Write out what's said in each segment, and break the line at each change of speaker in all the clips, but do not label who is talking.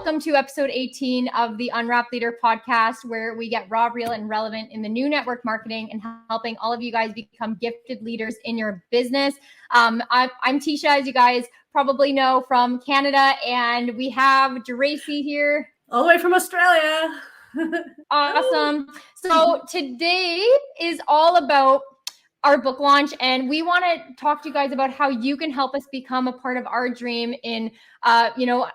Welcome to episode 18 of the Unwrapped Leader Podcast, where we get raw, real, and relevant in the new network marketing and helping all of you guys become gifted leaders in your business. I'm Teisha, as you guys probably know, from Canada, and we have Dracy here.
All the way from Australia.
Awesome. So today is all about our book launch, and we want to talk to you guys about how you can help us become a part of our dream in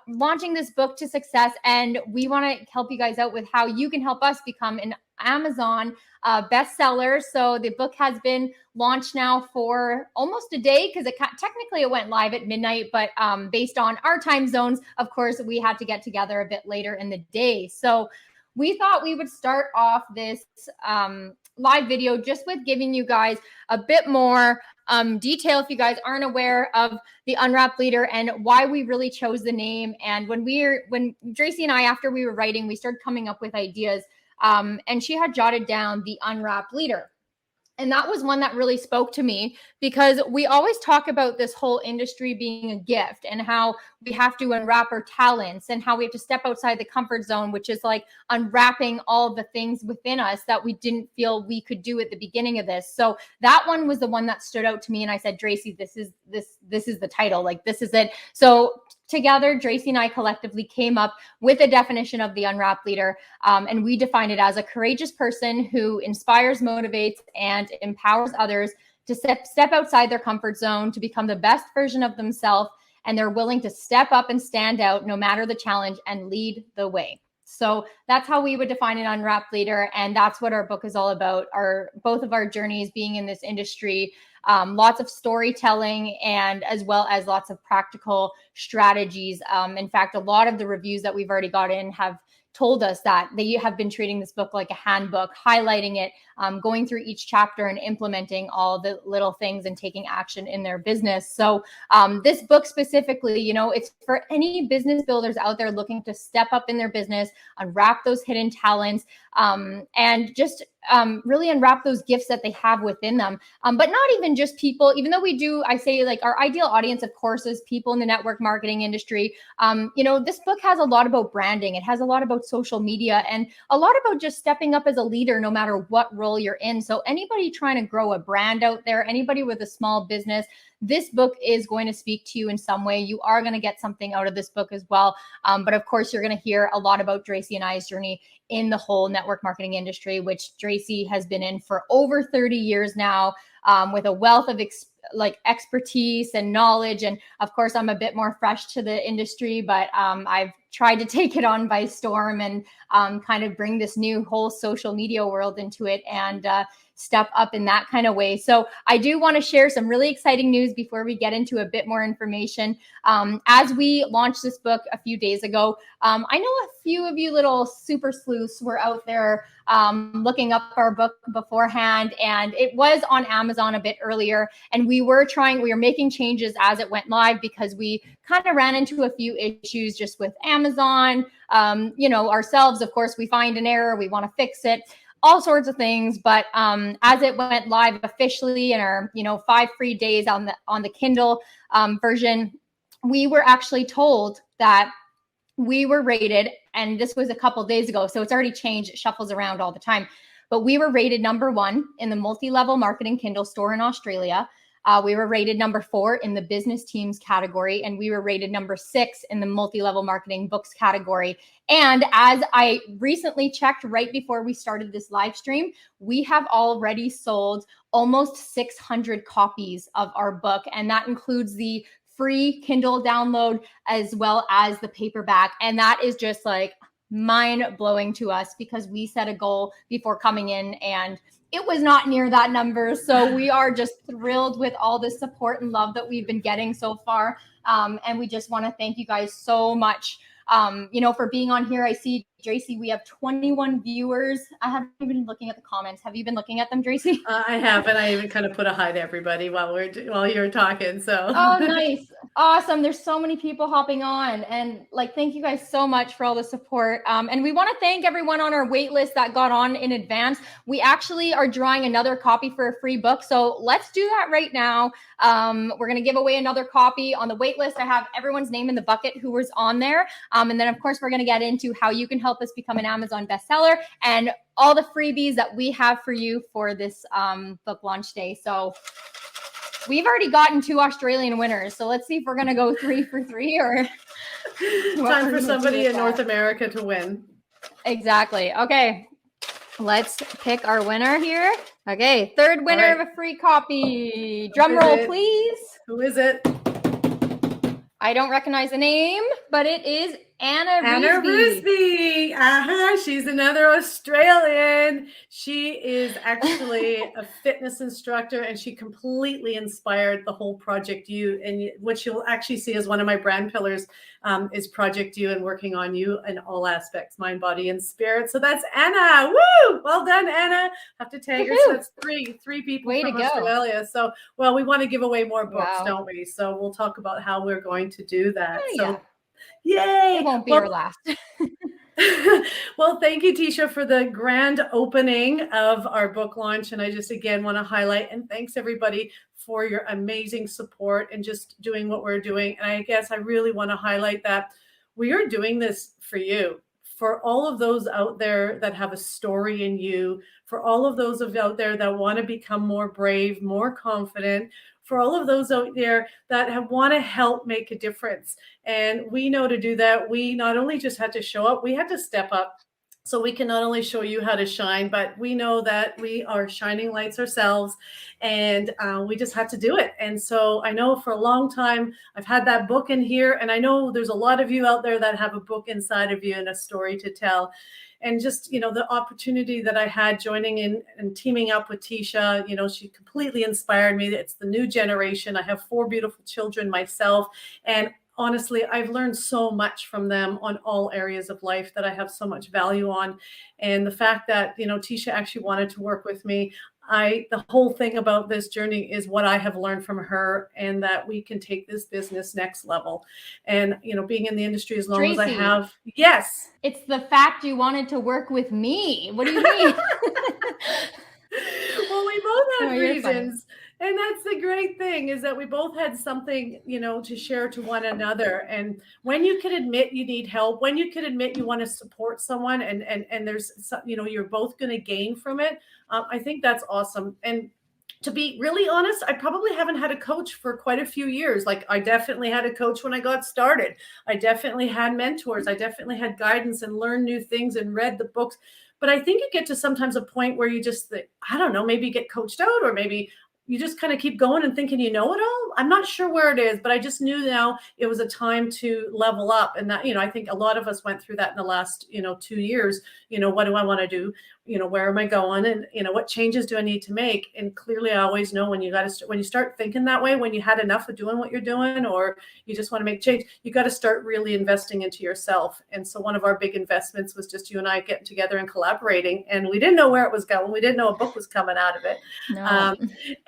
launching this book to success. And we want to help you guys out with how you can help us become an Amazon bestseller. So the book has been launched now for almost a day, because technically it went live at midnight, but based on our time zones, of course, we had to get together a bit later in the day. So we thought we would start off this live video just with giving you guys a bit more detail if you guys aren't aware of the Unwrapped Leader and why we really chose the name. And when Dracy and I, after we were writing, we started coming up with ideas, and she had jotted down the Unwrapped Leader. And that was one that really spoke to me, because we always talk about this whole industry being a gift and how we have to unwrap our talents and how we have to step outside the comfort zone, which is like unwrapping all the things within us that we didn't feel we could do at the beginning of this. So that one was the one that stood out to me. And I said, Dracy, this is the title. Like, this is it. So together, Dracy and I collectively came up with a definition of the Unwrapped Leader. And we defined it as a courageous person who inspires, motivates, and empowers others to step outside their comfort zone, to become the best version of themselves. And they're willing to step up and stand out no matter the challenge and lead the way. So that's how we would define an Unwrapped Leader. And that's what our book is all about. Both of our journeys being in this industry, lots of storytelling, and as well as lots of practical strategies. In fact, a lot of the reviews that we've already got in have told us that they have been treating this book like a handbook, highlighting it, going through each chapter and implementing all the little things and taking action in their business. So this book specifically, it's for any business builders out there looking to step up in their business, unwrap those hidden talents, and just really unwrap those gifts that they have within them. But not even just people, even though I say like our ideal audience, of course, is people in the network marketing industry. This book has a lot about branding. It has a lot about social media and a lot about just stepping up as a leader, no matter what role you're in. So anybody trying to grow a brand out there, anybody with a small business, this book is going to speak to you in some way. You are going to get something out of this book as well. But of course, you're going to hear a lot about Dracy and I's journey in the whole network marketing industry, which Dracy has been in for over 30 years now, with a wealth of expertise and knowledge. And of course, I'm a bit more fresh to the industry, but I've tried to take it on by storm and kind of bring this new whole social media world into it and step up in that kind of way. So I do want to share some really exciting news before we get into a bit more information. As we launched this book a few days ago, I know a few of you little super sleuths were out there looking up our book beforehand, and it was on Amazon a bit earlier. And we were making changes as it went live, because we kind of ran into a few issues just with Amazon. Ourselves, of course, we find an error, we want to fix it, all sorts of things. But as it went live officially in our 5 free days on the Kindle version, we were actually told that we were rated, and this was a couple days ago, so it's already changed. It shuffles around all the time. But we were rated number 1 in the multi-level marketing Kindle store in Australia. We were rated number 4 in the business teams category, and we were rated number 6 in the multi-level marketing books category. And as I recently checked right before we started this live stream, we have already sold almost 600 copies of our book. And that includes the free Kindle download as well as the paperback. And that is just like mind blowing to us, because we set a goal before coming in and it was not near that number. So we are just thrilled with all the support and love that we've been getting so far. And we just want to thank you guys so much, for being on here. I see, Dracy, we have 21 viewers. I haven't been looking at the comments. Have you been looking at them, Dracy?
I have, and I even kind of put a hi to everybody while you were talking. So
oh, nice. Awesome. There's so many people hopping on, and like, thank you guys so much for all the support. And we want to thank everyone on our wait list that got on in advance. We actually are drawing another copy for a free book. So let's do that right now. We're going to give away another copy on the wait list. I have everyone's name in the bucket who was on there. And then of course, we're going to get into how you can help us become an Amazon bestseller and all the freebies that we have for you for this book launch day. So we've already gotten 2 Australian winners. So let's see if we're going to go 3 for 3 or
time for somebody in North America to win.
Exactly. Okay. Let's pick our winner here. Okay. Third winner of a free copy. Drum roll, please.
Who is it?
I don't recognize the name, but it is Anna
Risby. She's another Australian. She is actually a fitness instructor, and she completely inspired the whole Project You. And what you'll actually see as one of my brand pillars is Project You and working on you in all aspects, mind, body, and spirit. So that's Anna. Woo! Well done, Anna. Have to tag her. So that's three people from Australia. So, well, we want to give away more books, don't we? So we'll talk about how we're going to do that. Yay!
It won't be our last.
Well, thank you, Teisha, for the grand opening of our book launch. And I just, again, want to highlight and thanks everybody for your amazing support and just doing what we're doing. And I guess I really want to highlight that we are doing this for you, for all of those out there that have a story in you, for all of those out there that want to become more brave, more confident, for all of those out there that want to help make a difference. And we know to do that, we not only just had to show up, we had to step up so we can not only show you how to shine, but we know that we are shining lights ourselves, and we just had to do it. And so I know for a long time, I've had that book in here, and I know there's a lot of you out there that have a book inside of you and a story to tell. And just, the opportunity that I had joining in and teaming up with Teisha, she completely inspired me. It's the new generation. I have 4 beautiful children myself. And honestly, I've learned so much from them on all areas of life that I have so much value on. And the fact that, Teisha actually wanted to work with me, the whole thing about this journey is what I have learned from her, and that we can take this business next level. And, being in the industry as long as I have. Yes.
It's the fact you wanted to work with me. What do you mean?
Well, we both have reasons. And that's the great thing, is that we both had something, to share to one another. And when you can admit you need help, when you can admit you want to support someone, and there's, you're both going to gain from it. I think that's awesome. And to be really honest, I probably haven't had a coach for quite a few years. Like, I definitely had a coach when I got started. I definitely had mentors. I definitely had guidance and learned new things and read the books. But I think you get to sometimes a point where you just, I don't know, maybe get coached out, or maybe you just kind of keep going and thinking you know it all. I'm not sure where it is, but I just knew now it was a time to level up. And that, I think a lot of us went through that in the last, 2 years. What do I want to do? Where am I going? And, what changes do I need to make? And clearly, I always know when you start thinking that way, when you had enough of doing what you're doing, or you just want to make change, you got to start really investing into yourself. And so one of our big investments was just you and I getting together and collaborating. And we didn't know where it was going. We didn't know a book was coming out of it.
No.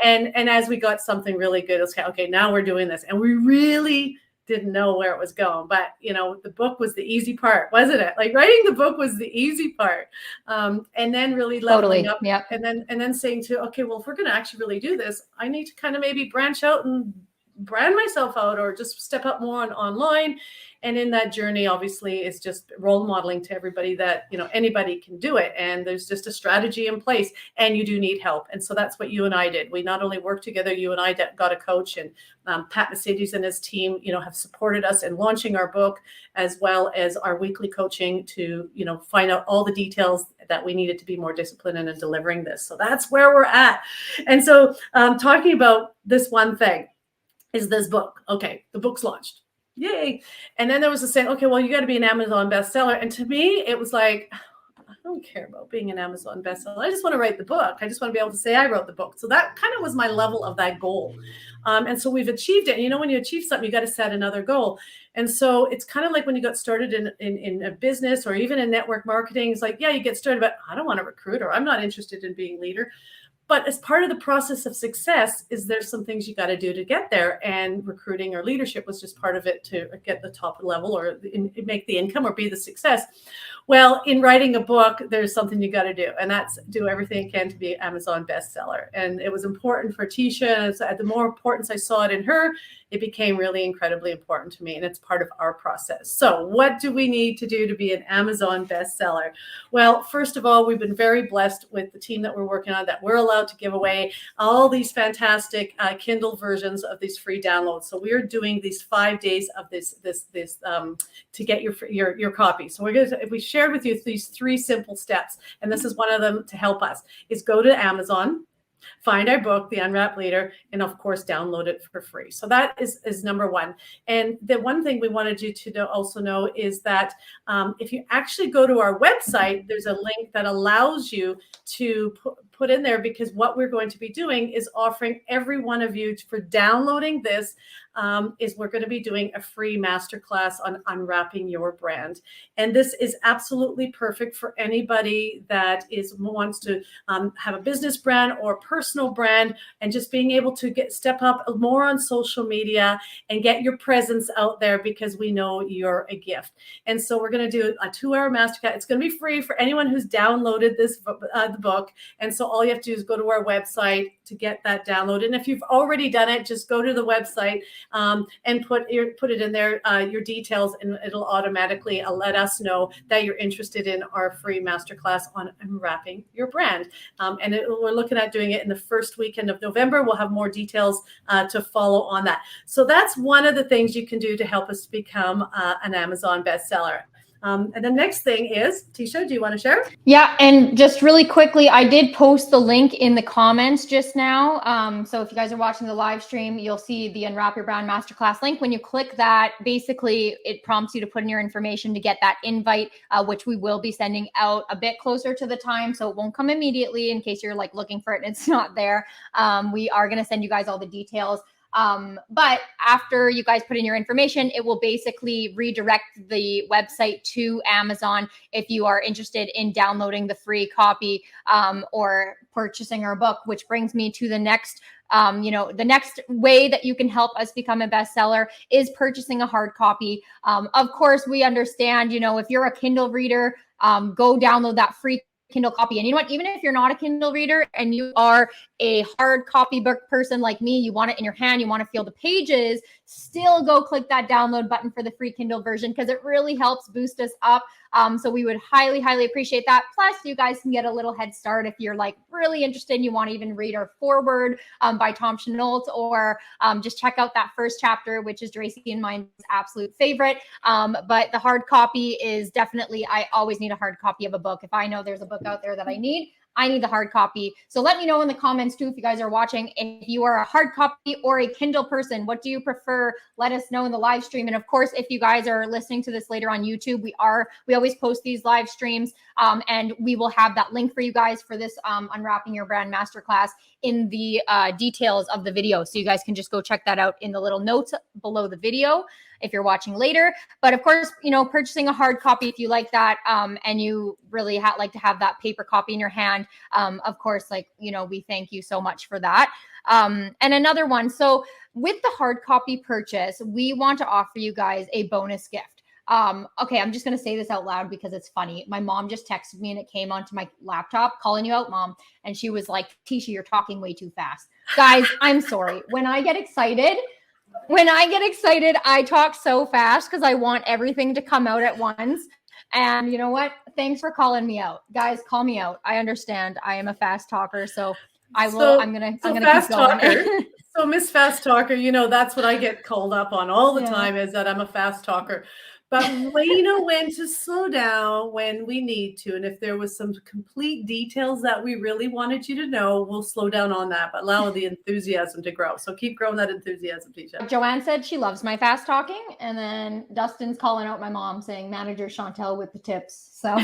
And as we got something really good, it was okay, now we're doing this. And we really didn't know where it was going. But, the book was the easy part, wasn't it? Like, writing the book was the easy part. And then really leveling up.
Yep.
And then saying okay, well, if we're going to actually really do this, I need to kind of maybe branch out and brand myself out, or just step up more online. And in that journey, obviously, is just role modeling to everybody that, anybody can do it. And there's just a strategy in place, and you do need help. And so that's what you and I did. We not only worked together, you and I got a coach, and Pat Mercedes and his team, have supported us in launching our book, as well as our weekly coaching to, find out all the details that we needed to be more disciplined in delivering this. So that's where we're at. And so talking about this one thing is this book. Okay, the book's launched. Yay. And then there was a saying, okay, well, you got to be an Amazon bestseller. And to me, it was like, I don't care about being an Amazon bestseller. I just want to write the book. I just want to be able to say I wrote the book. So that kind of was my level of that goal. And so we've achieved it. And when you achieve something, you got to set another goal. And so it's kind of like when you got started in a business, or even in network marketing, it's like, yeah, you get started, but I don't want to recruit, or I'm not interested in being leader. But as part of the process of success is there's some things you got to do to get there. And recruiting or leadership was just part of it to get the top level or make the income or be the success. Well, in writing a book, there's something you got to do, and that's do everything you can to be an Amazon bestseller. And it was important for Teisha. And the more importance I saw it in her, it became really incredibly important to me, and it's part of our process. So what do we need to do to be an Amazon bestseller? Well, first of all, we've been very blessed with the team that we're working on, that we're allowed to give away all these fantastic Kindle versions of these free downloads. So we are doing these 5 days of this to get your copy. So we shared with you these 3 simple steps, and this is one of them to help us, is go to Amazon, find our book, The Unwrapped Leader, and of course, download it for free. So that is number one. And the one thing we wanted you to also know is that if you actually go to our website, there's a link that allows you to put in there, because what we're going to be doing is offering every one of you for downloading this is we're going to be doing a free masterclass on unwrapping your brand. And this is absolutely perfect for anybody that wants to have a business brand or personal brand, and just being able to step up more on social media and get your presence out there, because we know you're a gift. And so we're going to do a 2-hour masterclass. It's going to be free for anyone who's downloaded the book. And so all you have to do is go to our website to get that download. And if you've already done it, just go to the website and put it in there, your details, and it'll automatically let us know that you're interested in our free masterclass on unwrapping your brand. And we're looking at doing it in the first weekend of November. We'll have more details to follow on that. So that's one of the things you can do to help us become an Amazon bestseller. And the next thing is, Teisha, do you want to share?
Yeah, and just really quickly, I did post the link in the comments just now. So if you guys are watching the live stream, you'll see the Unwrap Your Brand Masterclass link. When you click that, basically it prompts you to put in your information to get that invite, which we will be sending out a bit closer to the time. So it won't come immediately in case you're like looking for it and it's not there. We are going to send you guys all the details. But after you guys put in your information, it will basically redirect the website to Amazon if you are interested in downloading the free copy or purchasing our book, which brings me to the next the next way that you can help us become a bestseller is purchasing a hard copy. Of course, we understand, if you're a Kindle reader, go download that free Kindle copy. And you know what, even if you're not a Kindle reader and you are a hard copy book person like me, you want it in your hand, you want to feel the pages, still go click that download button for the free Kindle version, because it really helps boost us up. So we would highly, highly appreciate that. Plus, you guys can get a little head start if you're like really interested and you want to even read our foreword by Tom Chenault, or just check out that first chapter, which is Dracy and mine's absolute favorite. But the hard copy is definitely, I always need a hard copy of a book. If I know there's a book out there that I need the hard copy. So let me know in the comments too, if you guys are watching, if you are a hard copy or a Kindle person, what do you prefer? Let us know in the live stream. And of course, if you guys are listening to this later on YouTube, we always post these live streams, and we will have that link for you guys for this Unwrapping Your Brand Masterclass in the details of the video. So you guys can just go check that out in the little notes below the video if you're watching later. But of course, purchasing a hard copy if you like that, and you really like to have that paper copy in your hand. Of course, we thank you so much for that. And another one. So with the hard copy purchase, we want to offer you guys a bonus gift. Okay, I'm just going to say this out loud because it's funny. My mom just texted me and it came onto my laptop, calling you out, Mom. And she was like, Teisha, you're talking way too fast. Guys, I'm sorry. When I get excited, I talk so fast because I want everything to come out at once. And you know what? Thanks for calling me out. Guys, call me out. I understand. I am a fast talker, so I will. I'm gonna keep going.
So Miss Fast Talker, that's what I get called up on all the time, is that I'm a fast talker. But we know when to slow down when we need to. And if there was some complete details that we really wanted you to know, we'll slow down on that, but allow the enthusiasm to grow. So keep growing that enthusiasm, Teisha.
Joanne said she loves my fast talking. And then Dustin's calling out my mom saying, Manager Chantel with the tips. So,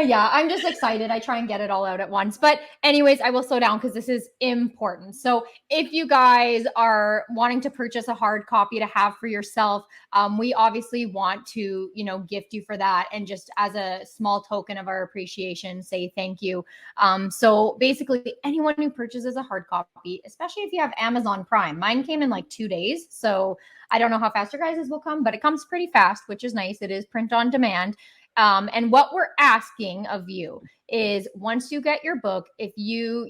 Yeah, I'm just excited. I try and get it all out at once. But anyways, I will slow down because this is important. So if you guys are wanting to purchase a hard copy to have for yourself, we obviously want to, gift you for that. And just as a small token of our appreciation, say thank you. So basically anyone who purchases a hard copy, especially if you have Amazon Prime, mine came in like 2 days. So I don't know how fast your guys' will come, but it comes pretty fast, which is nice. It is print on demand. And what we're asking of you is once you get your book, if you,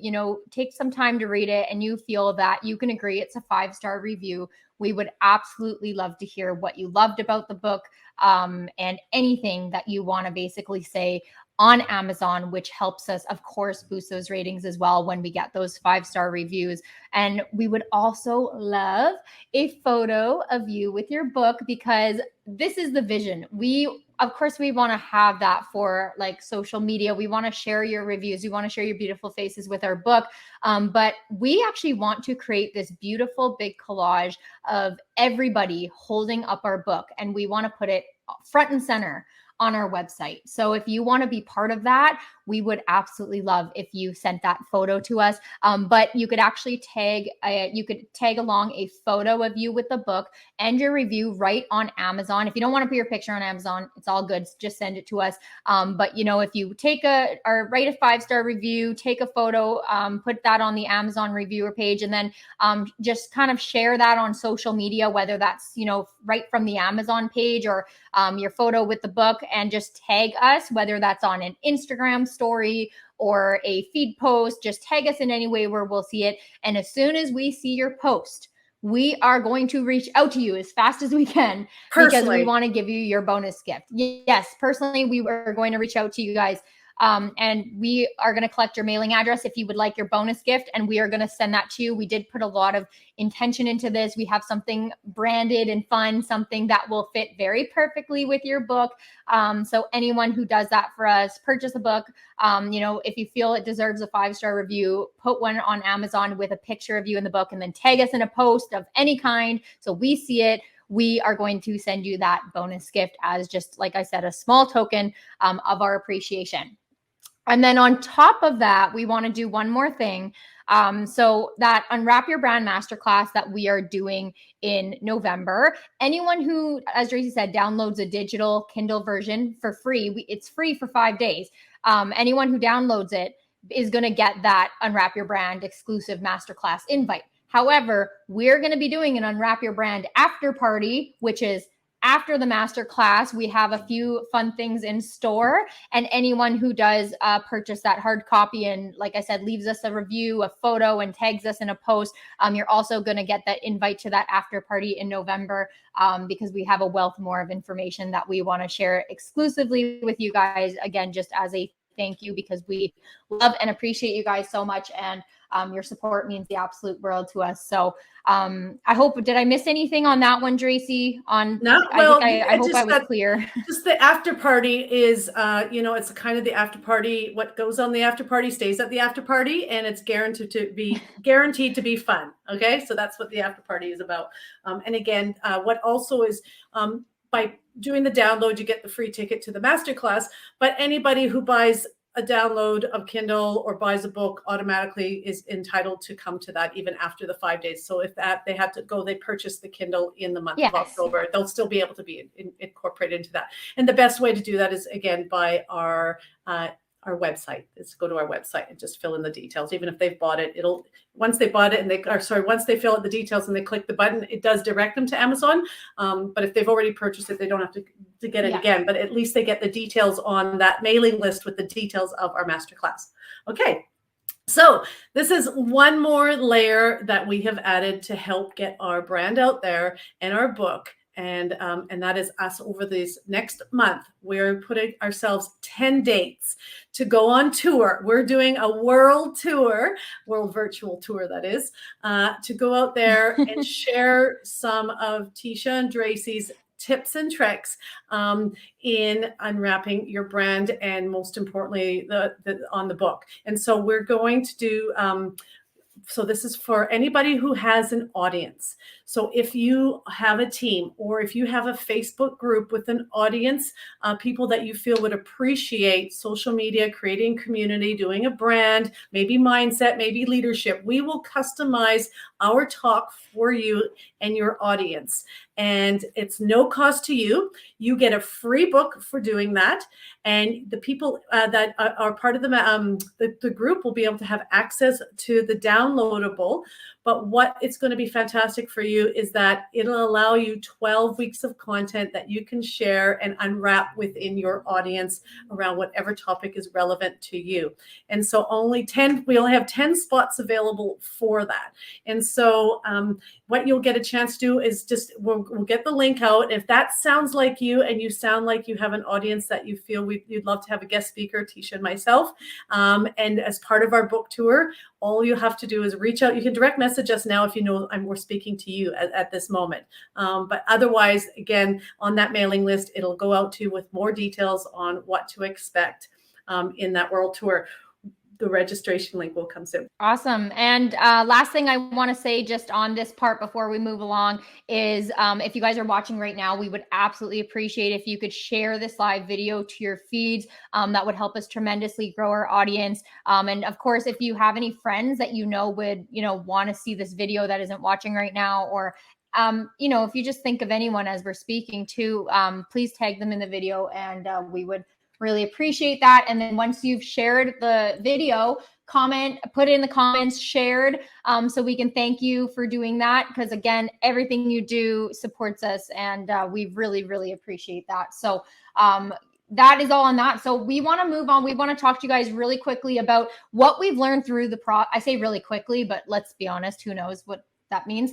take some time to read it and you feel that you can agree it's a 5-star review, we would absolutely love to hear what you loved about the book, and anything that you want to basically say on Amazon, which helps us, of course, boost those ratings as well when we get those 5-star reviews. And we would also love a photo of you with your book, because this is the vision. Of course, we want to have that for like social media. We want to share your reviews. We want to share your beautiful faces with our book. But we actually want to create this beautiful big collage of everybody holding up our book. And we want to put it front and center on our website. So if you want to be part of that, we would absolutely love if you sent that photo to us. But you could actually tag along a photo of you with the book and your review right on Amazon. If you don't want to put your picture on Amazon, it's all good. Just send it to us. But if you write a 5-star review, take a photo, put that on the Amazon reviewer page, and then just kind of share that on social media, whether that's, right from the Amazon page or your photo with the book, and just tag us, whether that's on an Instagram story or a feed post. Just tag us in any way where we'll see it. And as soon as we see your post, we are going to reach out to you as fast as we can, because we want to give you your bonus gift. Yes, personally, we were going to reach out to you guys. And we are going to collect your mailing address if you would like your bonus gift, and we are going to send that to you. We did put a lot of intention into this. We have something branded and fun, something that will fit very perfectly with your book. So anyone who does that for us, purchase a book. If you feel it deserves a 5-star review, put one on Amazon with a picture of you in the book, and then tag us in a post of any kind so we see it. We are going to send you that bonus gift as, just like I said, a small token of our appreciation. And then on top of that, we want to do one more thing. So that Unwrap Your Brand Masterclass that we are doing in November, anyone who, as Dracy said, downloads a digital Kindle version for free, it's free for 5 days. Anyone who downloads it is going to get that Unwrap Your Brand exclusive masterclass invite. However, we're going to be doing an Unwrap Your Brand after party, which is after the masterclass. We have a few fun things in store, and anyone who does purchase that hard copy and, like I said, leaves us a review, a photo, and tags us in a post, you're also going to get that invite to that after party in November, because we have a wealth more of information that we want to share exclusively with you guys. Again, just as a thank you, because we love and appreciate you guys so much, and your support means the absolute world to us. So I hope, did I miss anything on that one, Dracy?
No, well,
I hope I was clear.
Just the after party is, it's kind of the after party. What goes on the after party stays at the after party, and it's guaranteed to be fun. Okay, so that's what the after party is about. And again, what also is, by doing the download, you get the free ticket to the masterclass. But anybody who buys a download of Kindle or buys a book automatically is entitled to come to that even after the 5 days. So if they have to go, they purchase the Kindle in the month of October, they'll still be able to be incorporated into that. And the best way to do that is, again, by our website. Is go to our website and just fill in the details. Even if they've bought it, once they bought it and once they fill out the details and they click the button, it does direct them to Amazon. But if they've already purchased it, they don't have to get it again. But at least they get the details on that mailing list with the details of our masterclass. Okay. So this is one more layer that we have added to help get our brand out there and our book. And that is us over this next month. We're putting ourselves 10 dates to go on tour. We're doing a world virtual tour, that is, to go out there and share some of Teisha and Dracy's tips and tricks in unwrapping your brand, and most importantly, on the book. And so we're going to do, so this is for anybody who has an audience. So if you have a team, or if you have a Facebook group with an audience, people that you feel would appreciate social media, creating community, doing a brand, maybe mindset, maybe leadership, we will customize our talk for you and your audience. And it's no cost to you. You get a free book for doing that. And the people that are part of the group will be able to have access to the downloadable. But what it's going to be fantastic for you is that it'll allow you 12 weeks of content that you can share and unwrap within your audience around whatever topic is relevant to you. And so we only have 10 spots available for that. And so what you'll get a chance to do is we'll get the link out. If that sounds like you, and you sound like you have an audience that you feel you'd love to have a guest speaker, Teisha and myself, and as part of our book tour, all you have to do is reach out. You can direct message us now if you know we're speaking to you at this moment. But otherwise, again, on that mailing list, it'll go out to you with more details on what to expect in that world tour. The registration link will come soon.
Awesome. And last thing I want to say just on this part before we move along is if you guys are watching right now, we would absolutely appreciate if you could share this live video to your feeds. That would help us tremendously grow our audience. And of course, if you have any friends that would, want to see this video that isn't watching right now, or if you just think of anyone as we're speaking to, please tag them in the video, and we would really appreciate that. And then once you've shared the video, put it in the comments, shared, so we can thank you for doing that. Because again, everything you do supports us, and we really, really appreciate that. So that is all on that. So we want to move on. We want to talk to you guys really quickly about what we've learned through I say really quickly, but let's be honest, who knows what that means.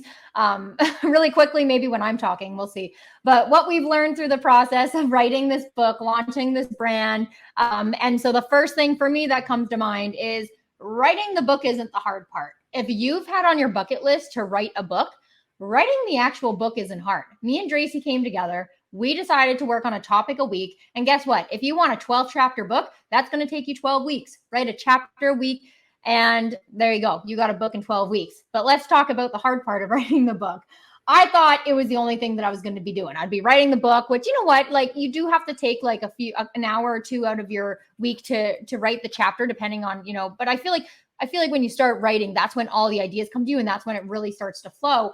Really quickly, maybe when I'm talking, we'll see. But what we've learned through the process of writing this book, launching this brand. And so the first thing for me that comes to mind is writing the book isn't the hard part. If you've had on your bucket list to write a book, writing the actual book isn't hard. Me and Dracy came together. We decided to work on a topic a week. And guess what? If you want a 12 chapter book, that's going to take you 12 weeks. Write a chapter a week. And there you go. You got a book in 12 weeks. But let's talk about the hard part of writing the book. I thought it was the only thing that I was going to be doing. I'd be writing the book, which, you know what, like you do have to take like an hour or two out of your week to write the chapter, depending on, but I feel like when you start writing, that's when all the ideas come to you, and that's when it really starts to flow.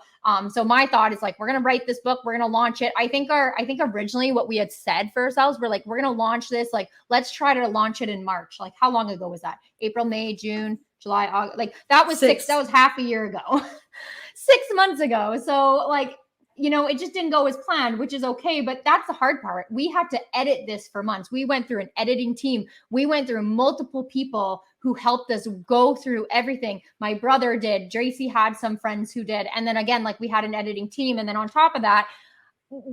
So my thought is like, we're going to write this book. We're going to launch it. I think originally what we had said for ourselves, we're like, we're going to launch this. Like, let's try to launch it in March. Like, how long ago was that? April, May, June, July, August. Like that was that was half a year ago, 6 months ago. So like, it just didn't go as planned, which is okay. But that's the hard part. We had to edit this for months. We went through an editing team. We went through multiple people who helped us go through everything. My brother did. Dracy had some friends who did. And then again, like we had an editing team. And then on top of that,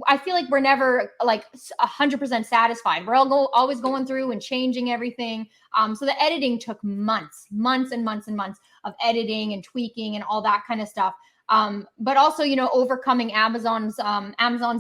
I feel like we're never like 100% satisfied. We're always going through and changing everything. So the editing took months and months of editing and tweaking and all that kind of stuff. But also, overcoming Amazon's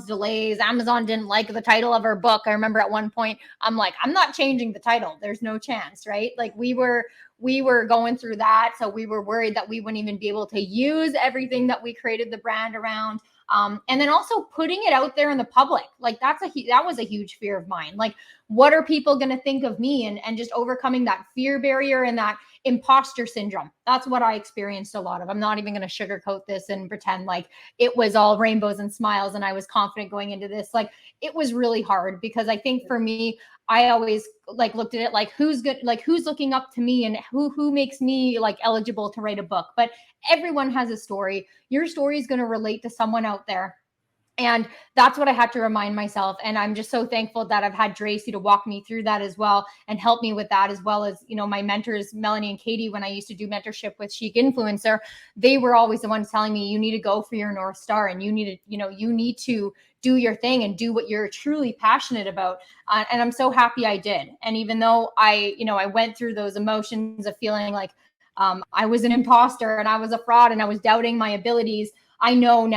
delays. Amazon didn't like the title of our book. I remember at one point, I'm like, I'm not changing the title. There's no chance, right? Like we were going through that. So we were worried that we wouldn't even be able to use everything that we created the brand around. And then also putting it out there in the public, like that was a huge fear of mine. Like, what are people going to think of me? And just overcoming that fear barrier and that imposter syndrome. That's what I experienced a lot of. I'm not even going to sugarcoat this and pretend like it was all rainbows and smiles and I was confident going into this. Like, it was really hard because I think for me, I always like looked at it like who's good, like who's looking up to me and who makes me like eligible to write a book. But everyone has a story. Your story is going to relate to someone out there. And that's what I had to remind myself. And I'm just so thankful that I've had Dracy to walk me through that as well and help me with that, as well as, my mentors, Melanie and Katie, when I used to do mentorship with Chic Influencer, they were always the ones telling me, you need to go for your North Star and you need to do your thing and do what you're truly passionate about. And I'm so happy I did. And even though I went through those emotions of feeling like I was an imposter and I was a fraud and I was doubting my abilities, I know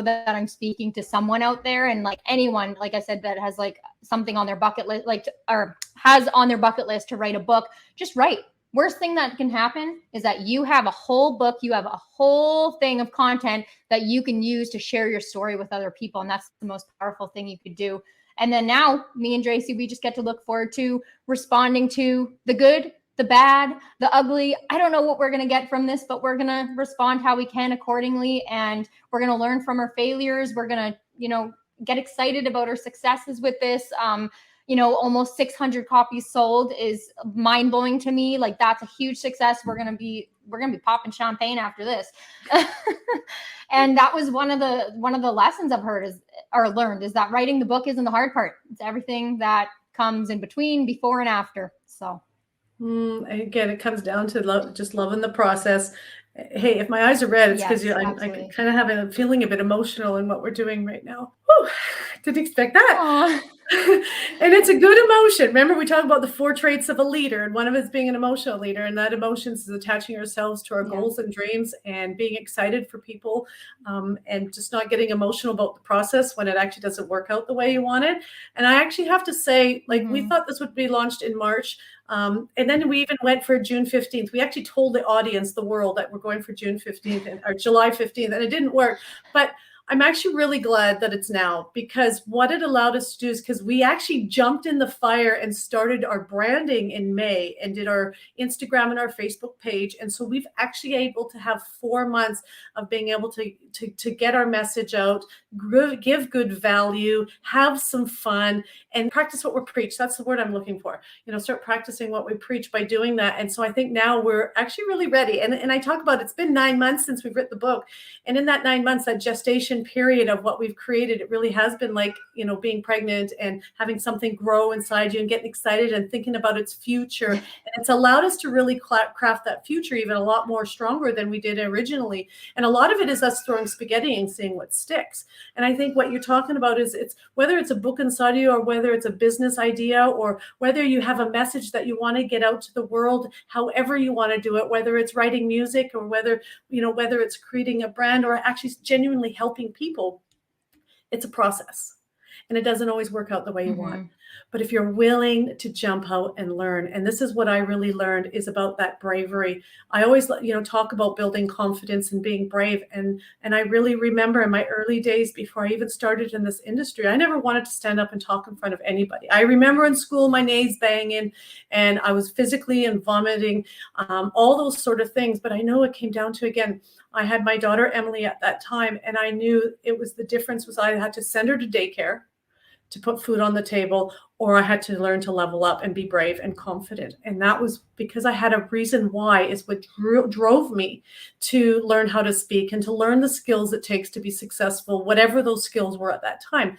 that I'm speaking to someone out there, and like anyone, like I said, that has like something on their bucket list, or has on their bucket list to write a book, just write. Worst thing that can happen is that you have a whole book, you have a whole thing of content that you can use to share your story with other people. And that's the most powerful thing you could do. And then now me and Dracy, we just get to look forward to responding to the good, the bad, the ugly. I don't know what we're going to get from this, but we're going to respond how we can accordingly. And we're going to learn from our failures. We're going to, get excited about our successes with this. Almost 600 copies sold is mind blowing to me. Like, that's a huge success. We're going to be popping champagne after this. And that was one of the lessons I've learned is that writing the book isn't the hard part. It's everything that comes in between, before and after. So
again, it comes down to just loving the process. Hey, if my eyes are red, it's because I kind of have a feeling a bit emotional in what we're doing right now. Whew, didn't expect that. And it's a good emotion. Remember, we talked about the 4 traits of a leader, and one of it is being an emotional leader. And that emotions is attaching ourselves to our goals and dreams and being excited for people, and just not getting emotional about the process when it actually doesn't work out the way you want it. And I actually have to say, we thought this would be launched in March. And then we even went for June 15th. We actually told the audience, the world, that we're going for June 15th or July 15th, and it didn't work. But I'm actually really glad that it's now, because what it allowed us to do is, because we actually jumped in the fire and started our branding in May and did our Instagram and our Facebook page. And so we've actually able to have 4 months of being able to get our message out, give good value, have some fun, and practice what we preach. That's the word I'm looking for. Start practicing what we preach by doing that. And so I think now we're actually really ready. And I talk about, it's been 9 months since we've written the book. And in that 9 months, that gestation period of what we've created, it really has been like, being pregnant and having something grow inside you and getting excited and thinking about its future. And it's allowed us to really craft that future even a lot more stronger than we did originally. And a lot of it is us throwing spaghetti and seeing what sticks. And I think what you're talking about is, it's whether it's a book inside you, or whether it's a business idea, or whether you have a message that you want to get out to the world, however you want to do it, whether it's writing music, or whether it's creating a brand, or actually genuinely helping people. It's a process, and it doesn't always work out the way you want. But if you're willing to jump out and learn, and this is what I really learned, is about that bravery. I always, talk about building confidence and being brave. And I really remember in my early days, before I even started in this industry, I never wanted to stand up and talk in front of anybody. I remember in school, my knees banging, and I was physically and vomiting, all those sort of things. But I know it came down to, again, I had my daughter, Emily, at that time, and I knew it was the difference was I had to send her to daycare to put food on the table, or I had to learn to level up and be brave and confident. And that was because I had a reason why, is what drove me to learn how to speak and to learn the skills it takes to be successful, whatever those skills were at that time.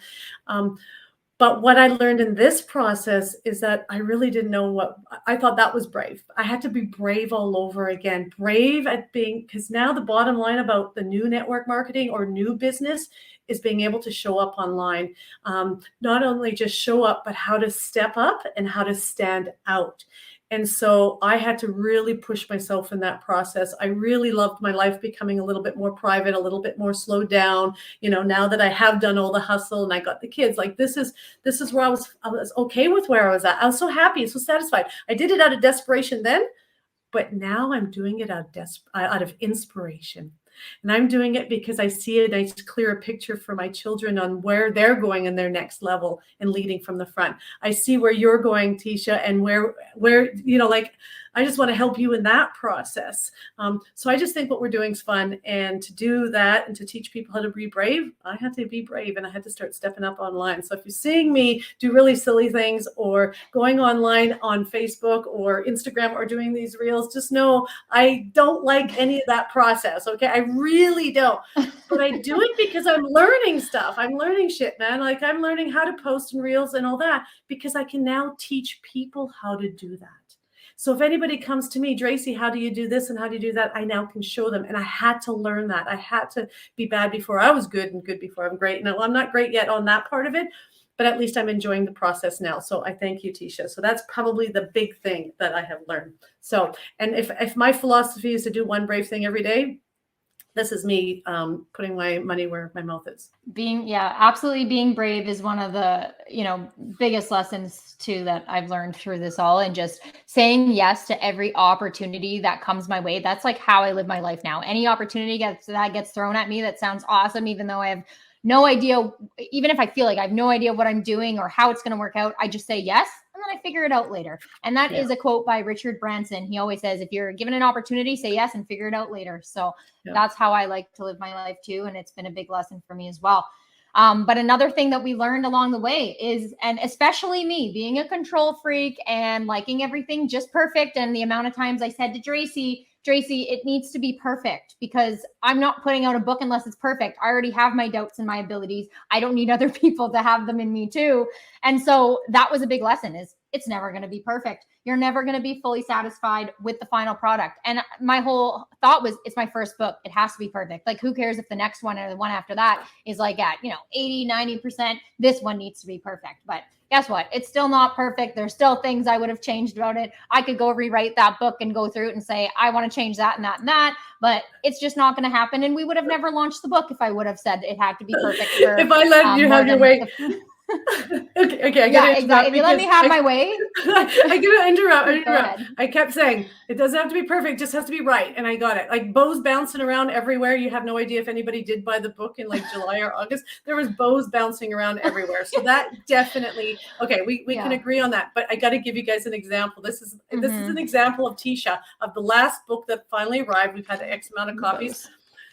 But what I learned in this process is that I really didn't know what I thought that was brave. I had to be brave all over again, brave at being, because now the bottom line about the new network marketing or new business is being able to show up online. Not only just show up, but how to step up and how to stand out. And so I had to really push myself in that process. I really loved my life becoming a little bit more private, a little bit more slowed down. Now that I have done all the hustle and I got the kids, like this is where I was okay with where I was at. I was so happy, so satisfied. I did it out of desperation then, but now I'm doing it out of inspiration. And I'm doing it because I see a nice, clearer picture for my children on where they're going in their next level and leading from the front. I see where you're going, Teisha, and where I just want to help you in that process. So I just think what we're doing is fun. And to do that and to teach people how to be brave, I had to be brave, and I had to start stepping up online. So if you're seeing me do really silly things, or going online on Facebook or Instagram, or doing these reels, just know I don't like any of that process. Okay. I really don't. But I do it because I'm learning stuff. I'm learning shit, man. Like, I'm learning how to post in reels and all that, because I can now teach people how to do that. So if anybody comes to me, Dracy, how do you do this and how do you do that? I now can show them. And I had to learn that. I had to be bad before I was good, and good before I'm great. No, I'm not great yet on that part of it, but at least I'm enjoying the process now. So I thank you, Teisha. So that's probably the big thing that I have learned. So, and if my philosophy is to do one brave thing every day, this is me putting my money where my mouth is.
Absolutely being brave is one of the, biggest lessons too that I've learned through this all, and just saying yes to every opportunity that comes my way. That's like how I live my life now. Any opportunity that gets thrown at me that sounds awesome, even though I have no idea, even if I feel like I have no idea what I'm doing or how it's going to work out, I just say yes. And then I figure it out later. And that is a quote by Richard Branson. He always says, if you're given an opportunity, say yes and figure it out later. So that's how I like to live my life too. And it's been a big lesson for me as well. But another thing that we learned along the way is, and especially me being a control freak and liking everything just perfect. And the amount of times I said to Dracy, it needs to be perfect, because I'm not putting out a book unless it's perfect. I already have my doubts and my abilities. I don't need other people to have them in me too. And so that was a big lesson, is it's never going to be perfect. You're never going to be fully satisfied with the final product. And my whole thought was, it's my first book. It has to be perfect. Like, who cares if the next one or the one after that is like at, 80, 90%, this one needs to be perfect. But guess what? It's still not perfect. There's still things I would have changed about it. I could go rewrite that book and go through it and say, I want to change that and that and that, but it's just not going to happen. And we would have never launched the book if I would have said it had to be perfect.
If I let you have your way. Okay. I gotta
exactly. If you let me have my way.
I gotta interrupt. I kept saying it doesn't have to be perfect, just has to be right. And I got it. Like bows bouncing around everywhere. You have no idea if anybody did buy the book in like July or August. There was bows bouncing around everywhere. So that definitely, okay, we can agree on that. But I got to give you guys an example. This is an example of Teisha, of the last book that finally arrived. We've had X amount of copies.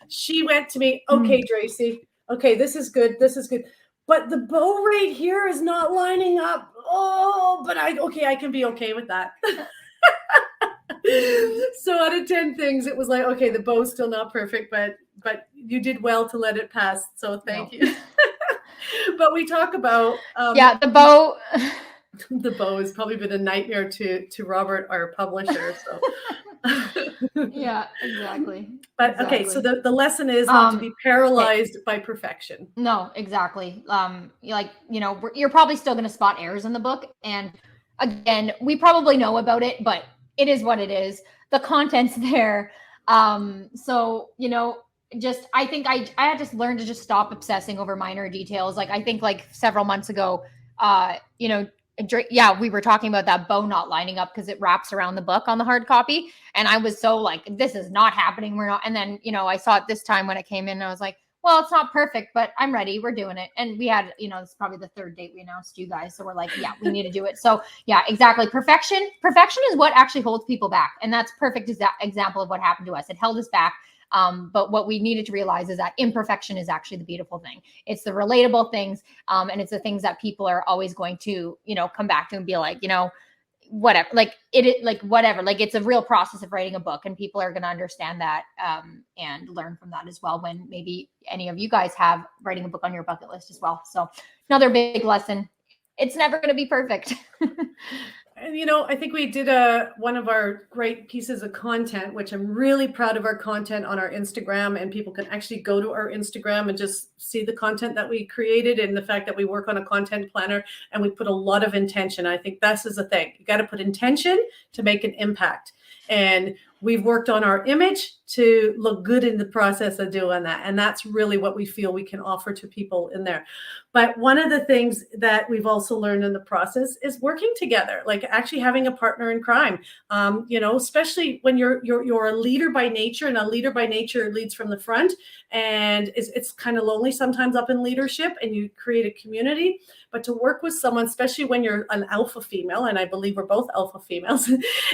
She went to me, okay, Dracy, okay, this is good. But the bow right here is not lining up. Oh, but I can be okay with that. So out of 10 things, it was like, okay, the bow's still not perfect, but you did well to let it pass. So thank you. But we talk about
the bow.
The bow has probably been a nightmare to Robert, our publisher. So
yeah, exactly.
But okay, so the lesson is not to be paralyzed by perfection.
No, exactly. You're probably still going to spot errors in the book. And again, we probably know about it, but it is what it is. The content's there. So, I think I had to learn to just stop obsessing over minor details. Like, I think like several months ago, we were talking about that bow not lining up because it wraps around the book on the hard copy. And I was so like, this is not happening. We're not. And then, I saw it this time when it came in and I was like, well, it's not perfect, but I'm ready. We're doing it. And we had, it's probably the third date we announced you guys. So we're like, yeah, we need to do it. So yeah, exactly. Perfection is what actually holds people back. And that's perfect example of what happened to us. It held us back. But what we needed to realize is that imperfection is actually the beautiful thing. It's the relatable things. And it's the things that people are always going to, come back to and be like, whatever, whatever, it's a real process of writing a book, and people are going to understand that, and learn from that as well, when maybe any of you guys have writing a book on your bucket list as well. So another big lesson, it's never going to be perfect.
And, I think we did one of our great pieces of content, which I'm really proud of our content on our Instagram, and people can actually go to our Instagram and just see the content that we created, and the fact that we work on a content planner and we put a lot of intention. I think this is the thing. You got to put intention to make an impact. And we've worked on our image to look good in the process of doing that. And that's really what we feel we can offer to people in there. But one of the things that we've also learned in the process is working together, like actually having a partner in crime, especially when you're a leader by nature, and a leader by nature leads from the front, and it's kind of lonely sometimes up in leadership, and you create a community. But to work with someone, especially when you're an alpha female, and I believe we're both alpha females,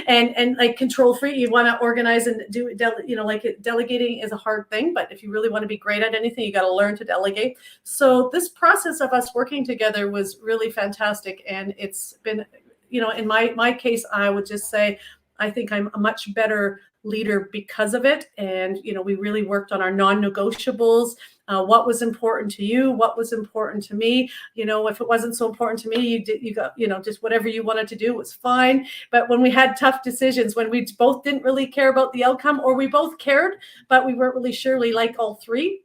and like control freak, you want to organize and do, delegating is a hard thing. But if you really want to be great at anything, you got to learn to delegate. So this process of us working together was really fantastic, and it's been, in my case, I would just say I think I'm a much better leader because of it. And we really worked on our non-negotiables. What was important to you? What was important to me? If it wasn't so important to me, you got, just whatever you wanted to do was fine. But when we had tough decisions, when we both didn't really care about the outcome, or we both cared, but we weren't really sure we like all three,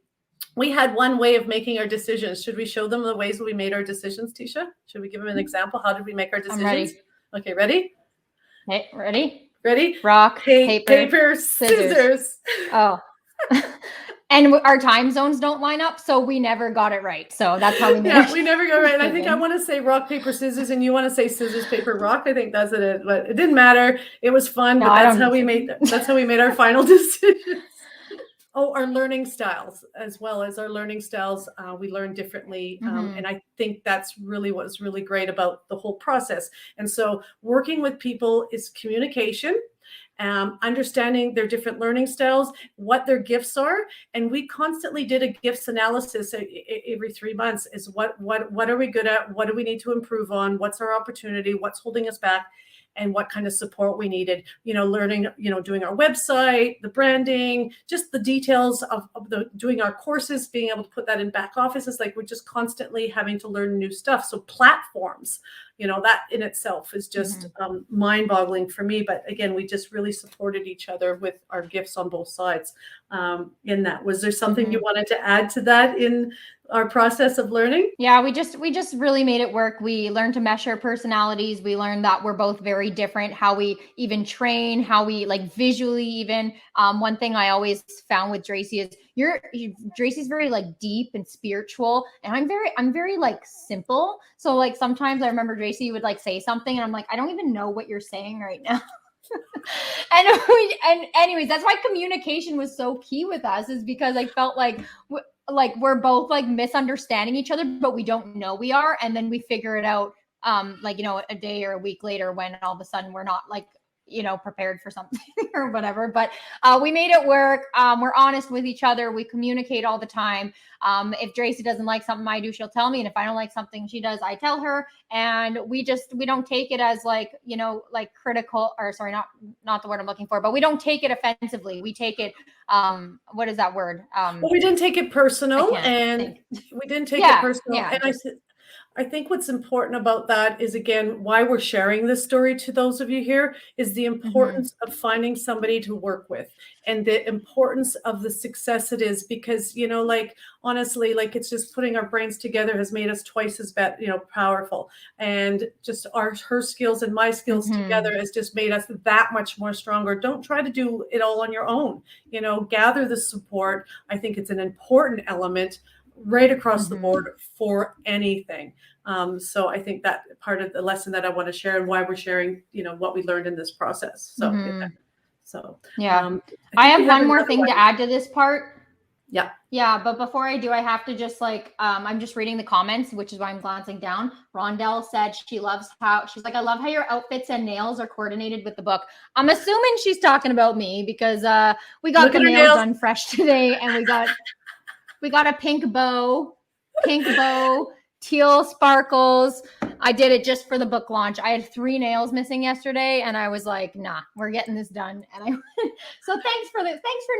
we had one way of making our decisions. Should we show them the ways that we made our decisions, Teisha? Should we give them an example? How did we make our decisions?
I'm ready.
Okay, ready?
Hey, ready?
Ready?
Rock, paper,
scissors.
Oh. And our time zones don't line up, so we never got it right. So that's how we made
Yeah, we never got right. And I think I want to say rock, paper, scissors, and you want to say scissors, paper, rock. I think that's it. But it didn't matter. It was fun, but that's how we made our final decisions. Oh, our learning styles, as well as our learning styles, we learn differently. And I think that's really what's really great about the whole process. And so working with people is communication, understanding their different learning styles, what their gifts are. And we constantly did a gifts analysis every 3 months is what are we good at? What do we need to improve on? What's our opportunity? What's holding us back? And what kind of support we needed, learning, doing our website, the branding, just the details of doing our courses, being able to put that in back office. It's like we're just constantly having to learn new stuff. So platforms, that in itself is just mind-boggling for me. But again, we just really supported each other with our gifts on both sides. In that, was there something you wanted to add to that in our process of learning?
Yeah, we just really made it work. We learned to mesh our personalities. We learned that we're both very different, how we even train, how we like visually even. One thing I always found with Dracy is Dracy's very like deep and spiritual, and I'm very like simple. So like sometimes I remember Dracy would like say something and I'm like, I don't even know what you're saying right now. and anyways, that's why communication was so key with us, is because I felt like we're both like misunderstanding each other, but we don't know we are. And then we figure it out, a day or a week later when all of a sudden we're not like, prepared for something or whatever. But we made it work. We're honest with each other. We communicate all the time. If Dracy doesn't like something I do, she'll tell me. And if I don't like something she does, I tell her. And we don't take it as like, like critical, or sorry, not the word I'm looking for, but we don't take it offensively. We take it, what is that word?
Well, we didn't take it personal, and we didn't take it personal.
Yeah,
and I think what's important about that is, again, why we're sharing this story to those of you here is the importance of finding somebody to work with, and the importance of the success it is, because, like, honestly, like, it's just putting our brains together has made us twice as powerful. And just her skills and my skills together has just made us that much more stronger. Don't try to do it all on your own, gather the support. I think it's an important element right across the board for anything. So I think that part of the lesson that I want to share, and why we're sharing, what we learned in this process. So,
I have one more thing to add to this part.
Yeah.
But before I do, I have to just I'm just reading the comments, which is why I'm glancing down. Rondell said she's like, I love how your outfits and nails are coordinated with the book. I'm assuming she's talking about me, because we got the nails done fresh today, and we got a pink bow, teal sparkles. I did it just for the book launch. I had 3 nails missing yesterday, and I was like, nah, we're getting this done. And so thanks for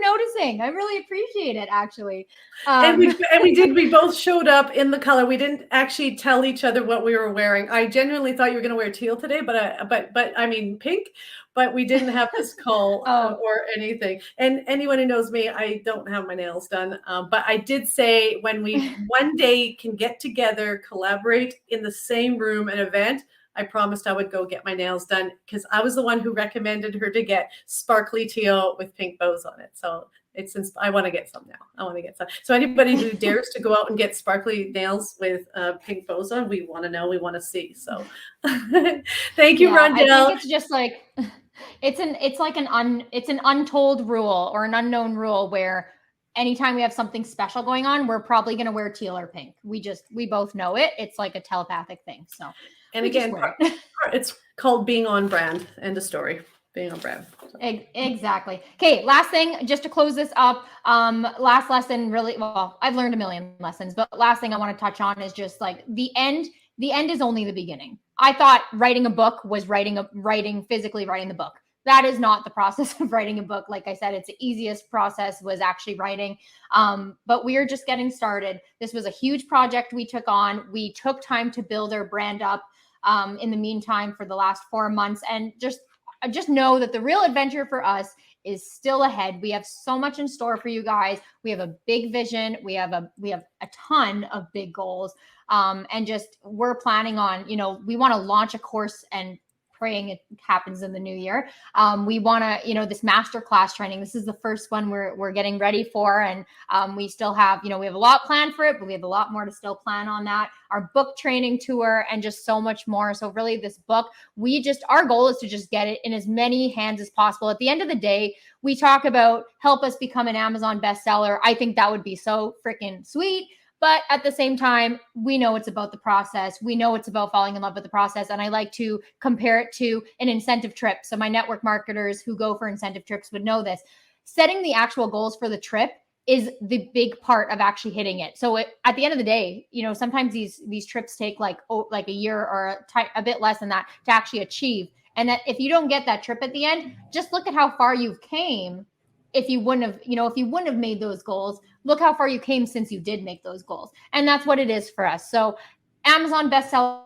noticing. I really appreciate it, actually.
We both showed up in the color. We didn't actually tell each other what we were wearing. I genuinely thought you were going to wear teal today, but I mean pink. But we didn't have this call or anything. And anyone who knows me, I don't have my nails done. But I did say, when we one day can get together, collaborate in the same room, an event, I promised I would go get my nails done, because I was the one who recommended her to get sparkly teal with pink bows on it. So I want to get some now. So anybody who dares to go out and get sparkly nails with pink bows on, we want to know, we want to see. So thank you, Rondell.
I think it's just like, it's an untold rule, or an unknown rule, where anytime we have something special going on, we're probably going to wear teal or pink. We both know it. It's like a telepathic thing. So,
and again, it's called being on brand. End of story. Being on brand. So.
Exactly. Okay. Last thing, just to close this up. Last lesson, really, well, I've learned a million lessons, but last thing I want to touch on is just like the end. The end is only the beginning. I thought writing a book was physically writing the book. That is not the process of writing a book. Like I said, it's the easiest process was actually writing. But we are just getting started. This was a huge project we took on. We took time to build our brand up in the meantime for the last 4 months. And just know that the real adventure for us is still ahead. We have so much in store for you guys. We have a big vision. We have a ton of big goals. And just, we're planning on, we want to launch a course and praying it happens in the new year. We want to, this masterclass training. This is the first one we're getting ready for. And we still have, we have a lot planned for it, but we have a lot more to still plan on that. Our book training tour and just so much more. So really this book, our goal is to just get it in as many hands as possible. At the end of the day, we talk about help us become an Amazon bestseller. I think that would be so freaking sweet. But at the same time, we know it's about the process. We know it's about falling in love with the process. And I like to compare it to an incentive trip. So my network marketers who go for incentive trips would know this. Setting the actual goals for the trip is the big part of actually hitting it. So at the end of the day, sometimes these trips take like a year or a bit less than that to actually achieve. And that if you don't get that trip at the end, just look at how far you've came. If you wouldn't have made those goals, look how far you came since you did make those goals. And that's what it is for us. So Amazon bestseller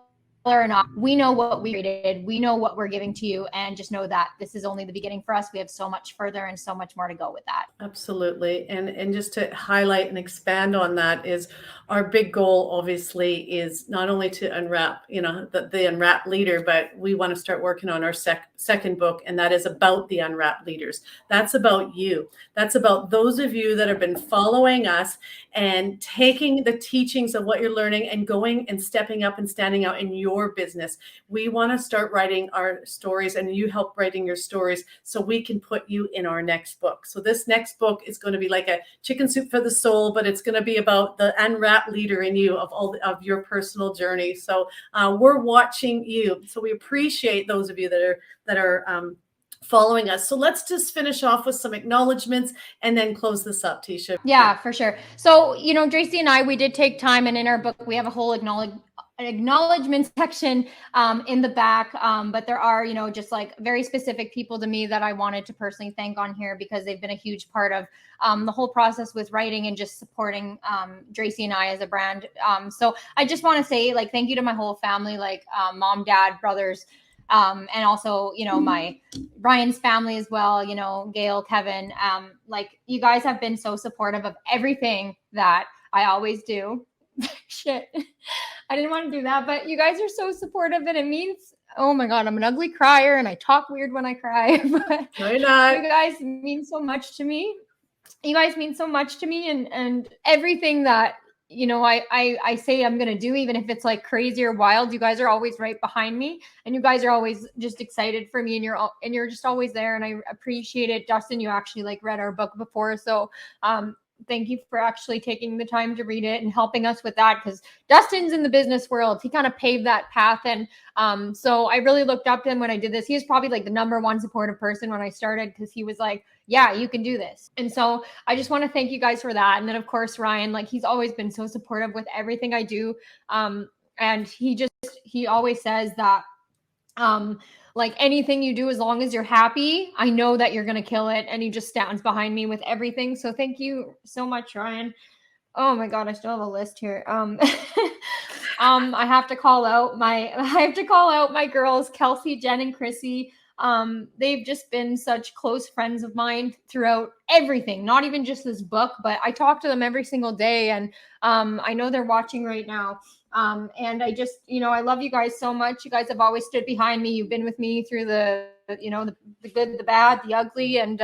or not, we know what we created. We know what we're giving to you. And just know that this is only the beginning for us. We have so much further and so much more to go with that.
Absolutely. And just to highlight and expand on that is our big goal, obviously, is not only to unwrap, the Unwrapped Leader, but we want to start working on our second book. And that is about the Unwrapped Leaders. That's about you. That's about those of you that have been following us and taking the teachings of what you're learning and going and stepping up and standing out in your business. We want to start writing our stories, and you help writing your stories so we can put you in our next book. So this next book is going to be like a chicken soup for the soul, but it's going to be about the unwrapped leader in you of your personal journey. So we're watching you. So we appreciate those of you that are following us. So let's just finish off with some acknowledgements and then close this up, Teisha.
Yeah, for sure. So, Dracy and I, we did take time, and in our book, we have a whole acknowledgement section in the back. But there are, just like very specific people to me that I wanted to personally thank on here because they've been a huge part of the whole process with writing and just supporting Dracy and I as a brand. So I just want to say thank you to my whole family, mom, dad, brothers, and also, my Ryan's family as well, Gail, Kevin, you guys have been so supportive of everything that I always do. Shit. I didn't want to do that, but you guys are so supportive, and it means, oh my God, I'm an ugly crier and I talk weird when I cry, but
Why not?
you guys mean so much to me. You guys mean so much to me, and everything that, I say I'm going to do, even if it's crazy or wild, you guys are always right behind me, and you guys are always just excited for me, and you're just always there. And I appreciate it. Dustin, you actually read our book before. So, thank you for actually taking the time to read it and helping us with that, because Dustin's in the business world. He kind of paved that path. And so I really looked up to him when I did this. He was probably the number one supportive person when I started, because he was like, yeah, you can do this. And so I just want to thank you guys for that. And then of course, Ryan, he's always been so supportive with everything I do. And he always says that, anything you do, as long as you're happy, I know that you're going to kill it. And he just stands behind me with everything. So thank you so much, Ryan. Oh my God, I still have a list here. I have to call out my girls, Kelsey, Jen, and Chrissy. They've just been such close friends of mine throughout everything, not even just this book, but I talk to them every single day. And I know they're watching right now. And I just, I love you guys so much. You guys have always stood behind me. You've been with me through the good, the bad, the ugly. And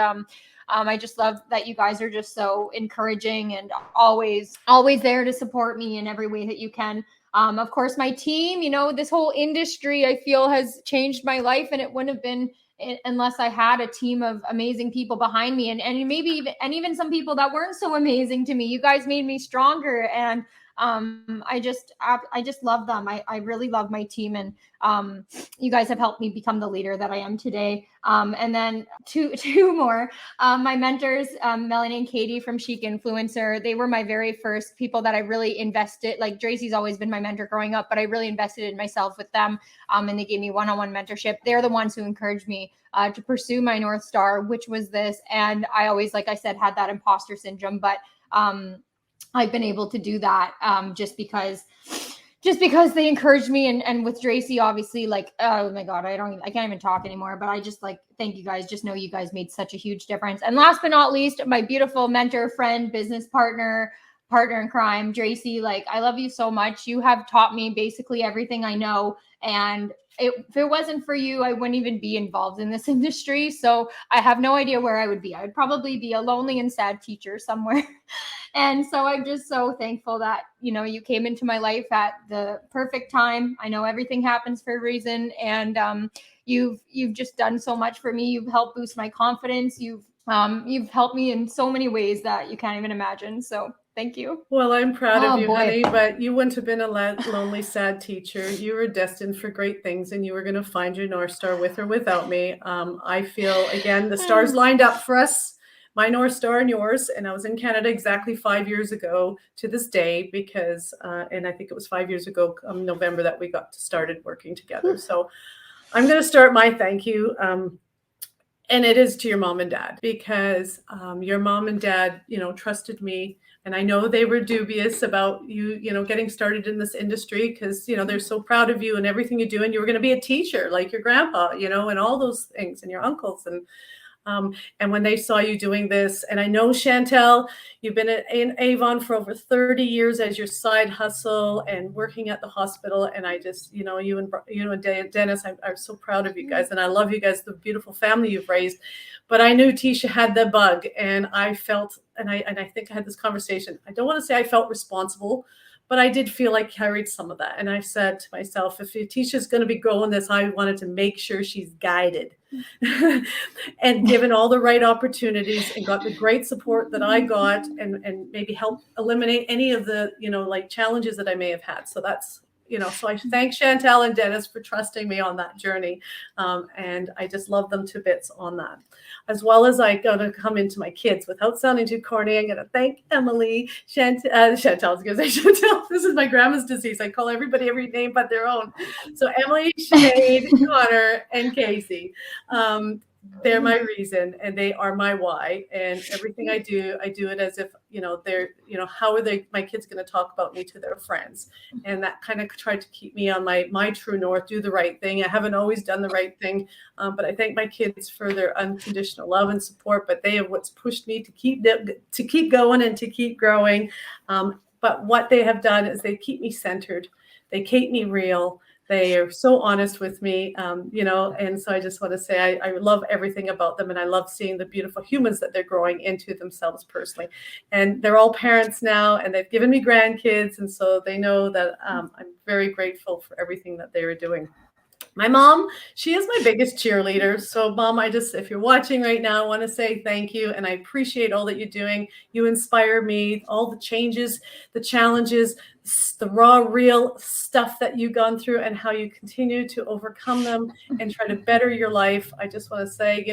I just love that you guys are just so encouraging and always there to support me in every way that you can. Of course, my team, this whole industry, I feel, has changed my life, and it wouldn't have been unless I had a team of amazing people behind me, and maybe even some people that weren't so amazing to me. You guys made me stronger, and I just love them. I really love my team, and you guys have helped me become the leader that I am today. And then two more, my mentors, Melanie and Katie from Chic Influencer. They were my very first people that I really invested. Dracy's always been my mentor growing up, but I really invested in myself with them. And they gave me one-on-one mentorship. They're the ones who encouraged me to pursue my North Star, which was this. And I always, like I said, had that imposter syndrome, but I've been able to do that just because they encouraged me. And with Dracy, obviously, oh my God, I can't even talk anymore, but I just thank you guys. Just know you guys made such a huge difference. And last but not least, my beautiful mentor, friend, business partner, partner in crime, Dracy, like, I love you so much. You have taught me basically everything I know. And if it wasn't for you, I wouldn't even be involved in this industry. So I have no idea where I would be. I would probably be a lonely and sad teacher somewhere. And so I'm just so thankful that, you came into my life at the perfect time. I know everything happens for a reason. And you've just done so much for me. You've helped boost my confidence. You've helped me in so many ways that you can't even imagine. So thank you.
Well, I'm proud of you,
boy.
honey, but you wouldn't have been a lonely, sad teacher. You were destined for great things, and you were going to find your North Star with or without me. I feel, again, the stars lined up for us, my North Star and yours. And I was in Canada exactly 5 years ago to this day because, and I think it was 5 years ago, November, that we got started working together. So I'm going to start my thank you. And it is to your mom and dad, because your mom and dad, trusted me. And I know they were dubious about you, getting started in this industry because, they're so proud of you and everything you do. And you were going to be a teacher like your grandpa, and all those things, and your uncles. And when they saw you doing this, and I know, Chantel, you've been in Avon for over 30 years as your side hustle and working at the hospital. And I just, you and Dennis, I'm so proud of you guys. And I love you guys, the beautiful family you've raised. But I knew Teisha had the bug, and I felt, and I think I had this conversation. I don't want to say I felt responsible, but I did feel like I carried some of that. And I said to myself, if Teisha's going to be growing this, I wanted to make sure she's guided and given all the right opportunities and got the great support that I got, and maybe help eliminate any of the, challenges that I may have had. So that's, so I thank Chantel and Dennis for trusting me on that journey. And I just love them to bits on that. As well as I got to come into my kids without sounding too corny. I'm going to thank Emily, Chantel, I was going to say Chantel. This is my grandma's disease. I call everybody every name but their own. So Emily, Sinead, Connor, and Casey. They're my reason, and they are my why. And everything I do it as if, they're, how are my kids going to talk about me to their friends? And that kind of tried to keep me on my true north, do the right thing. I haven't always done the right thing, but I thank my kids for their unconditional love and support, but they have what's pushed me to keep going and to keep growing. But what they have done is they keep me centered. They keep me real. They are so honest with me, and so I just want to say I love everything about them, and I love seeing the beautiful humans that they're growing into themselves personally. And they're all parents now, and they've given me grandkids, and so they know that I'm very grateful for everything that they are doing. My mom, she is my biggest cheerleader. So Mom, if you're watching right now, I want to say thank you. And I appreciate all that you're doing. You inspire me, all the changes, the challenges, the raw, real stuff that you've gone through, and how you continue to overcome them and try to better your life. I just want to say,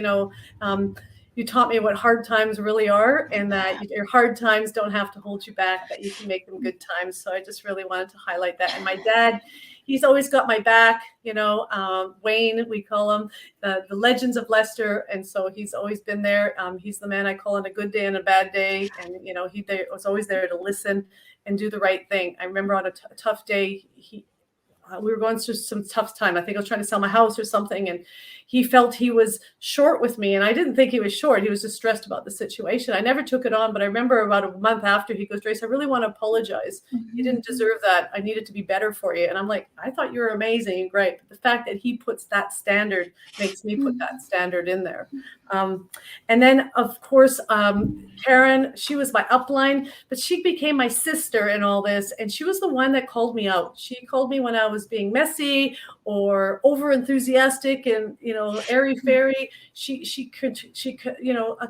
you taught me what hard times really are, and that your hard times don't have to hold you back, that you can make them good times. So I just really wanted to highlight that. And my dad, he's always got my back, Wayne, we call him the Legends of Leicester. And so he's always been there. He's the man I call on a good day and a bad day. And, he was always there to listen and do the right thing. I remember on a tough day, we were going through some tough time. I think I was trying to sell my house or something. And he felt he was short with me. And I didn't think he was short. He was just stressed about the situation. I never took it on, but I remember about a month after, he goes, Drace, I really want to apologize. You didn't deserve that. I needed to be better for you. And I'm like, I thought you were amazing and great. But the fact that he puts that standard makes me put that standard in there. And then, of course, Karen, she was my upline, but she became my sister in all this. And she was the one that called me out. She called me when I was being messy or over enthusiastic and, airy-fairy. She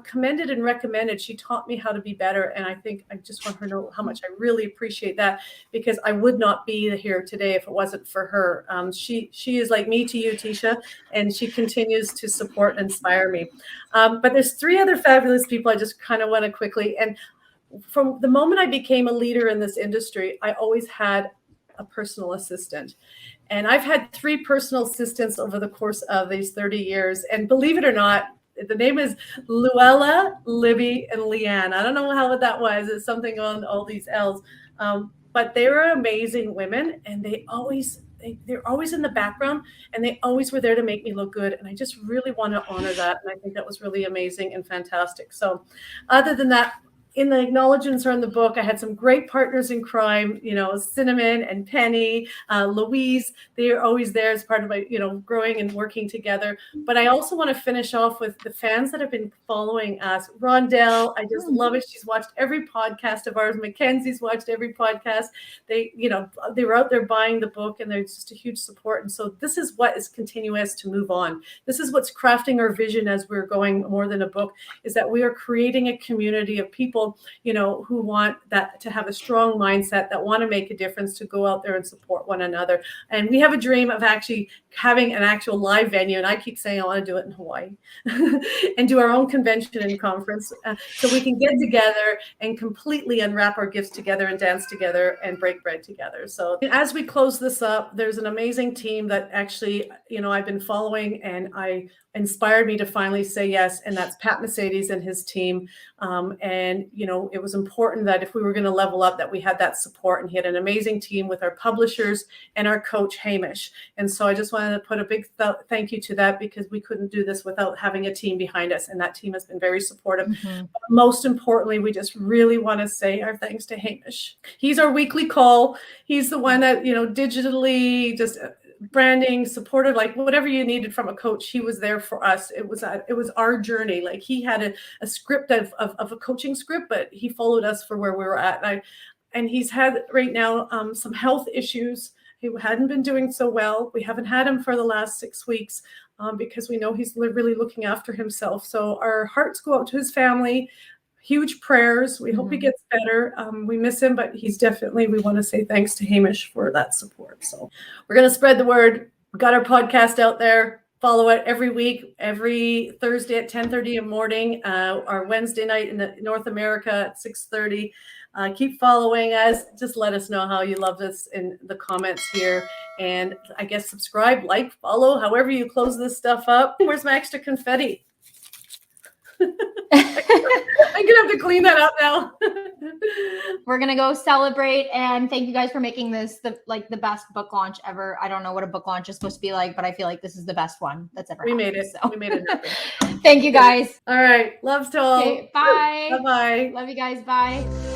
commended and recommended. She taught me how to be better. And I think I just want her to know how much I really appreciate that, because I would not be here today if it wasn't for her. She is like me to you, Teisha, and she continues to support and inspire me. But there's 3 other fabulous people I just kind of want to quickly. And from the moment I became a leader in this industry, I always had a personal assistant. And I've had 3 personal assistants over the course of these 30 years. And believe it or not, the name is Luella, Libby, and Leanne. I don't know how that was. It's something on all these L's. But they were amazing women, and they're always in the background, and they always were there to make me look good. And I just really want to honor that. And I think that was really amazing and fantastic. So other than that, in the acknowledgements around the book, I had some great partners in crime, Cinnamon and Penny, Louise. They are always there as part of my, growing and working together. But I also want to finish off with the fans that have been following us. Rondell, I just love it. She's watched every podcast of ours. Mackenzie's watched every podcast. They were out there buying the book, and they're just a huge support. And so this is what is continuous to move on. This is what's crafting our vision as we're going more than a book, is that we are creating a community of people, who want that to have a strong mindset, that want to make a difference, to go out there and support one another. And we have a dream of actually having an actual live venue. And I keep saying I want to do it in Hawaii and do our own convention and conference, so we can get together and completely unwrap our gifts together and dance together and break bread together. So as we close this up, there's an amazing team that actually, I've been following, and I inspired me to finally say yes. And that's Pat Mercedes and his team. And it was important that if we were going to level up, that we had that support, and he had an amazing team with our publishers and our coach Hamish. And so I just wanted to put a big thank you to that, because we couldn't do this without having a team behind us. And that team has been very supportive. But most importantly, we just really want to say our thanks to Hamish. He's our weekly call. He's the one that, digitally just branding, supported, like whatever you needed from a coach, he was there for us. It was our journey. Like he had a script of a coaching script, but he followed us for where we were at. And he's had right now some health issues. He hadn't been doing so well. We haven't had him for the last 6 weeks because we know he's really looking after himself. So our hearts go out to his family. Huge prayers. We hope he gets better. We miss him, but we want to say thanks to Hamish for that support. So we're going to spread the word. We got our podcast out there. Follow it every week, every Thursday at 10:30 in the morning, our Wednesday night in North America at 6:30. Keep following us. Just let us know how you love us in the comments here. And I guess subscribe, like, follow, however you close this stuff up. Where's my extra confetti? I'm gonna have to clean that up now.
We're gonna go celebrate, and thank you guys for making this the best book launch ever. I don't know what a book launch is supposed to be like, but I feel like this is the best one that's ever happened.
Made it. So. We made it happen.
Thank you guys.
All right. Loves to all.
Okay, bye.
Bye-bye.
Love you guys. Bye.